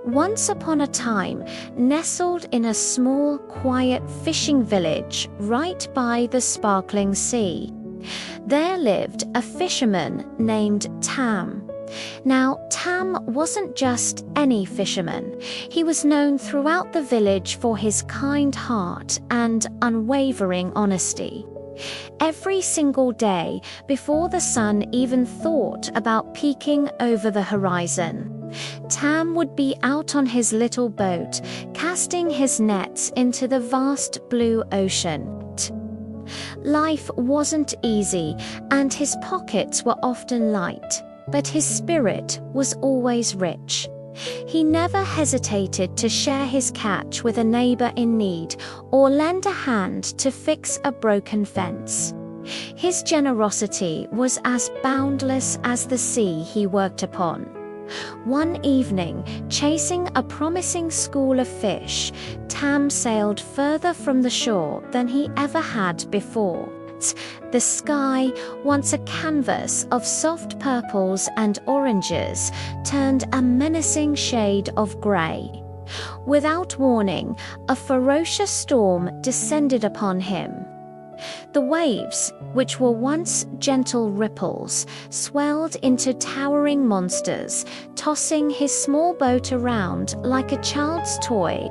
Once upon a time, nestled in a small, quiet fishing village right by the sparkling sea, there lived a fisherman named Tam. Now, Tam wasn't just any fisherman. He was known throughout the village for his kind heart and unwavering honesty. Every single day, before the sun even thought about peeking over the horizon, Tam would be out on his little boat, casting his nets into the vast blue ocean. Life wasn't easy, and his pockets were often light, but his spirit was always rich. He never hesitated to share his catch with a neighbor in need or lend a hand to fix a broken fence. His generosity was as boundless as the sea he worked upon. One evening, chasing a promising school of fish, Tam sailed further from the shore than he ever had before. The sky, once a canvas of soft purples and oranges, turned a menacing shade of grey. Without warning, a ferocious storm descended upon him. The waves, which were once gentle ripples, swelled into towering monsters, tossing his small boat around like a child's toy.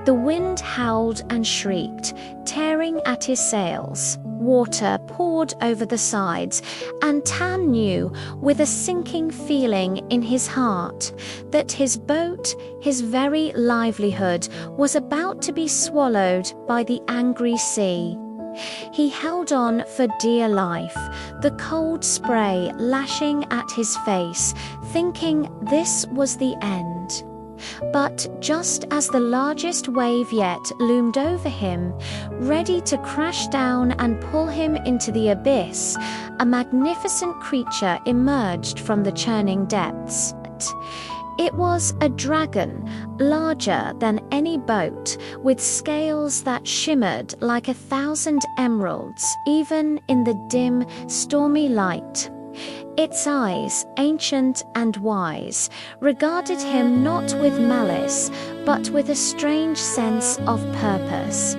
The wind howled and shrieked, tearing at his sails. Water poured over the sides, and Tam knew, with a sinking feeling in his heart, that his boat, his very livelihood, was about to be swallowed by the angry sea. He held on for dear life, the cold spray lashing at his face, thinking this was the end. But just as the largest wave yet loomed over him, ready to crash down and pull him into the abyss, a magnificent creature emerged from the churning depths. It was a dragon, larger than any boat, with scales that shimmered like 1,000 emeralds, even in the dim, stormy light. Its eyes, ancient and wise, regarded him not with malice, but with a strange sense of purpose.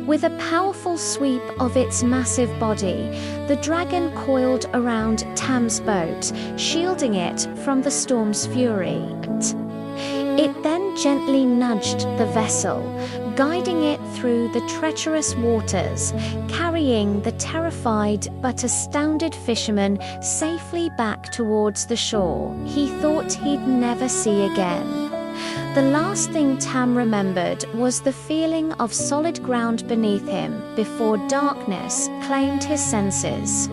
With a powerful sweep of its massive body, the dragon coiled around Tam's boat, shielding it from the storm's fury. It then gently nudged the vessel, guiding it through the treacherous waters, carrying the terrified but astounded fisherman safely back towards the shore he thought he'd never see again. The last thing Tam remembered was the feeling of solid ground beneath him before darkness claimed his senses.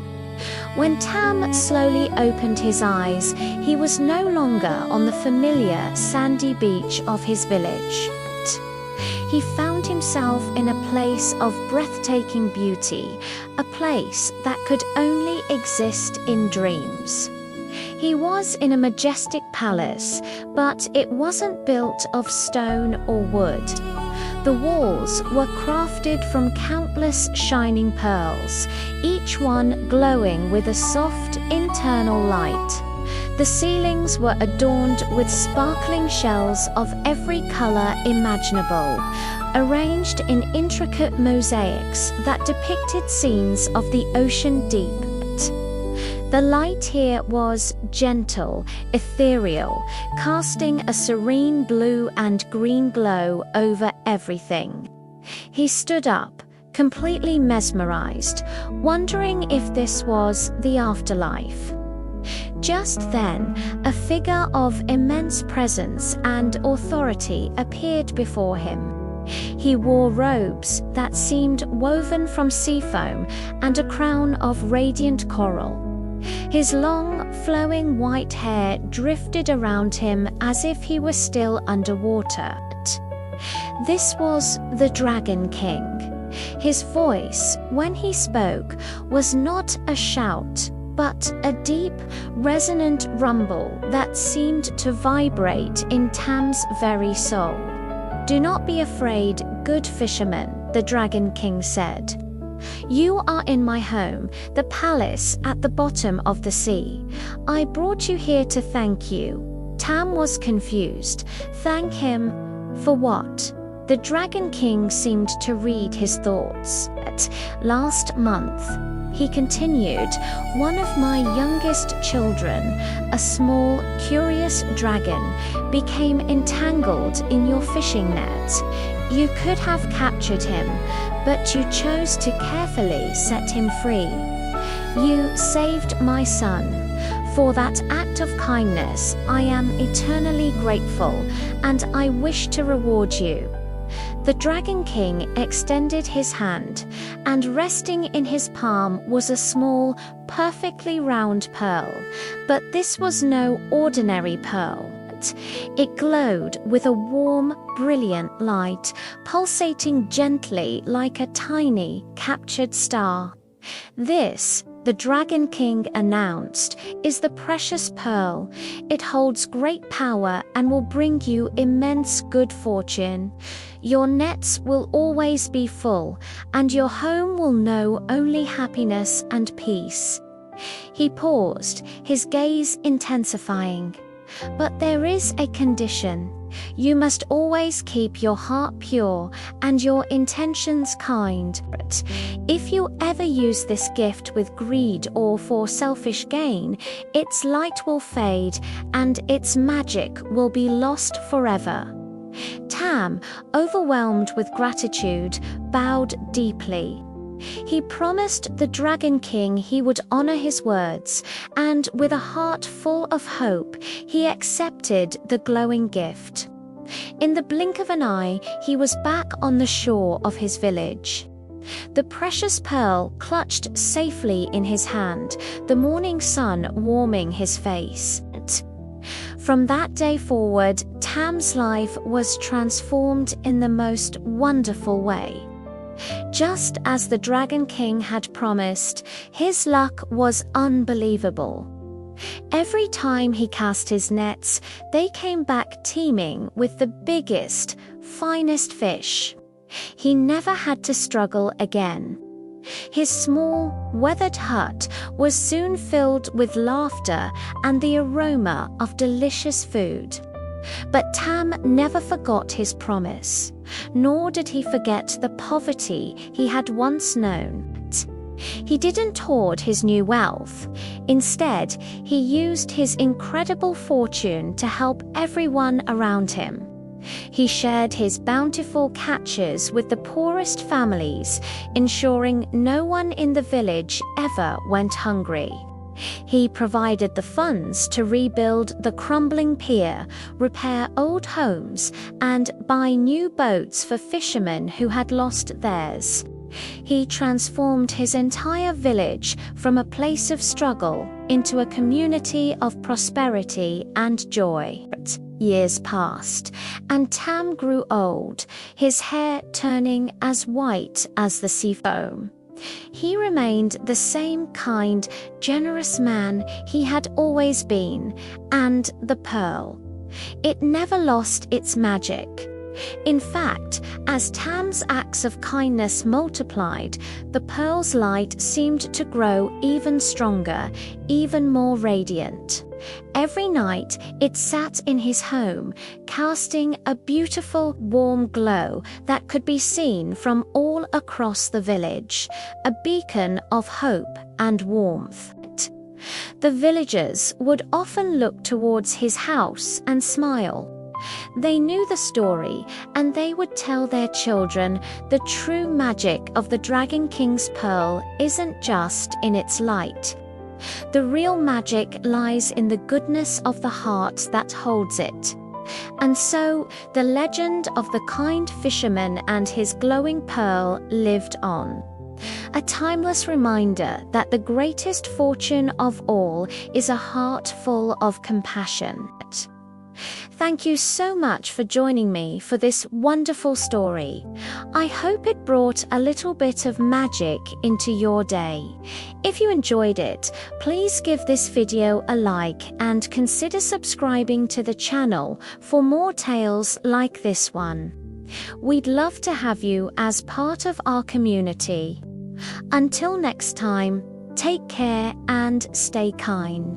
When Tam slowly opened his eyes, he was no longer on the familiar sandy beach of his village. He found himself in a place of breathtaking beauty, a place that could only exist in dreams. He was in a majestic palace, but it wasn't built of stone or wood. The walls were crafted from countless shining pearls, each one glowing with a soft internal light. The ceilings were adorned with sparkling shells of every color imaginable, arranged in intricate mosaics that depicted scenes of the ocean deep. The light here was gentle, ethereal, casting a serene blue and green glow over everything. He stood up, completely mesmerized, wondering if this was the afterlife. Just then, a figure of immense presence and authority appeared before him. He wore robes that seemed woven from sea foam and a crown of radiant coral. His long, flowing white hair drifted around him as if he were still underwater. This was the Dragon King. His voice, when he spoke, was not a shout, but a deep, resonant rumble that seemed to vibrate in Tam's very soul. "Do not be afraid, good fisherman," the Dragon King said. "You are in my home, the palace at the bottom of the sea. I brought you here to thank you. Tam was confused. Thank him for what? The Dragon King seemed to read his thoughts. Last month, he continued, one of my youngest children, a small, curious dragon, became entangled in your fishing net. You could have captured him, but you chose to carefully set him free. You saved my son. For that act of kindness, I am eternally grateful, and I wish to reward you. The Dragon King extended his hand, and resting in his palm was a small, perfectly round pearl. But this was no ordinary pearl. It glowed with a warm, brilliant light, pulsating gently like a tiny, captured star. This, the Dragon King announced, is the precious pearl. It holds great power and will bring you immense good fortune. Your nets will always be full, and your home will know only happiness and peace. He paused, his gaze intensifying. But there is a condition. You must always keep your heart pure and your intentions kind. If you ever use this gift with greed or for selfish gain, its light will fade and its magic will be lost forever. Tam, overwhelmed with gratitude, bowed deeply. He promised the Dragon King he would honor his words, and with a heart full of hope, he accepted the glowing gift. In the blink of an eye, he was back on the shore of his village. The precious pearl clutched safely in his hand, the morning sun warming his face. From that day forward, Tam's life was transformed in the most wonderful way. Just as the Dragon King had promised, his luck was unbelievable. Every time he cast his nets, they came back teeming with the biggest, finest fish. He never had to struggle again. His small, weathered hut was soon filled with laughter and the aroma of delicious food. But Tam never forgot his promise, nor did he forget the poverty he had once known. He didn't hoard his new wealth. Instead, he used his incredible fortune to help everyone around him. He shared his bountiful catches with the poorest families, ensuring no one in the village ever went hungry. He provided the funds to rebuild the crumbling pier, repair old homes, and buy new boats for fishermen who had lost theirs. He transformed his entire village from a place of struggle into a community of prosperity and joy. Years passed, and Tam grew old, his hair turning as white as the sea foam. He remained the same kind, generous man he had always been, and the pearl. It never lost its magic. In fact, as Tam's acts of kindness multiplied, the pearl's light seemed to grow even stronger, even more radiant. Every night, it sat in his home, casting a beautiful, warm glow that could be seen from all across the village, a beacon of hope and warmth. The villagers would often look towards his house and smile. They knew the story, and they would tell their children the true magic of the Dragon King's pearl isn't just in its light. The real magic lies in the goodness of the heart that holds it. And so, the legend of the kind fisherman and his glowing pearl lived on. A timeless reminder that the greatest fortune of all is a heart full of compassion. Thank you so much for joining me for this wonderful story. I hope it brought a little bit of magic into your day. If you enjoyed it, please give this video a like and consider subscribing to the channel for more tales like this one. We'd love to have you as part of our community. Until next time, take care and stay kind.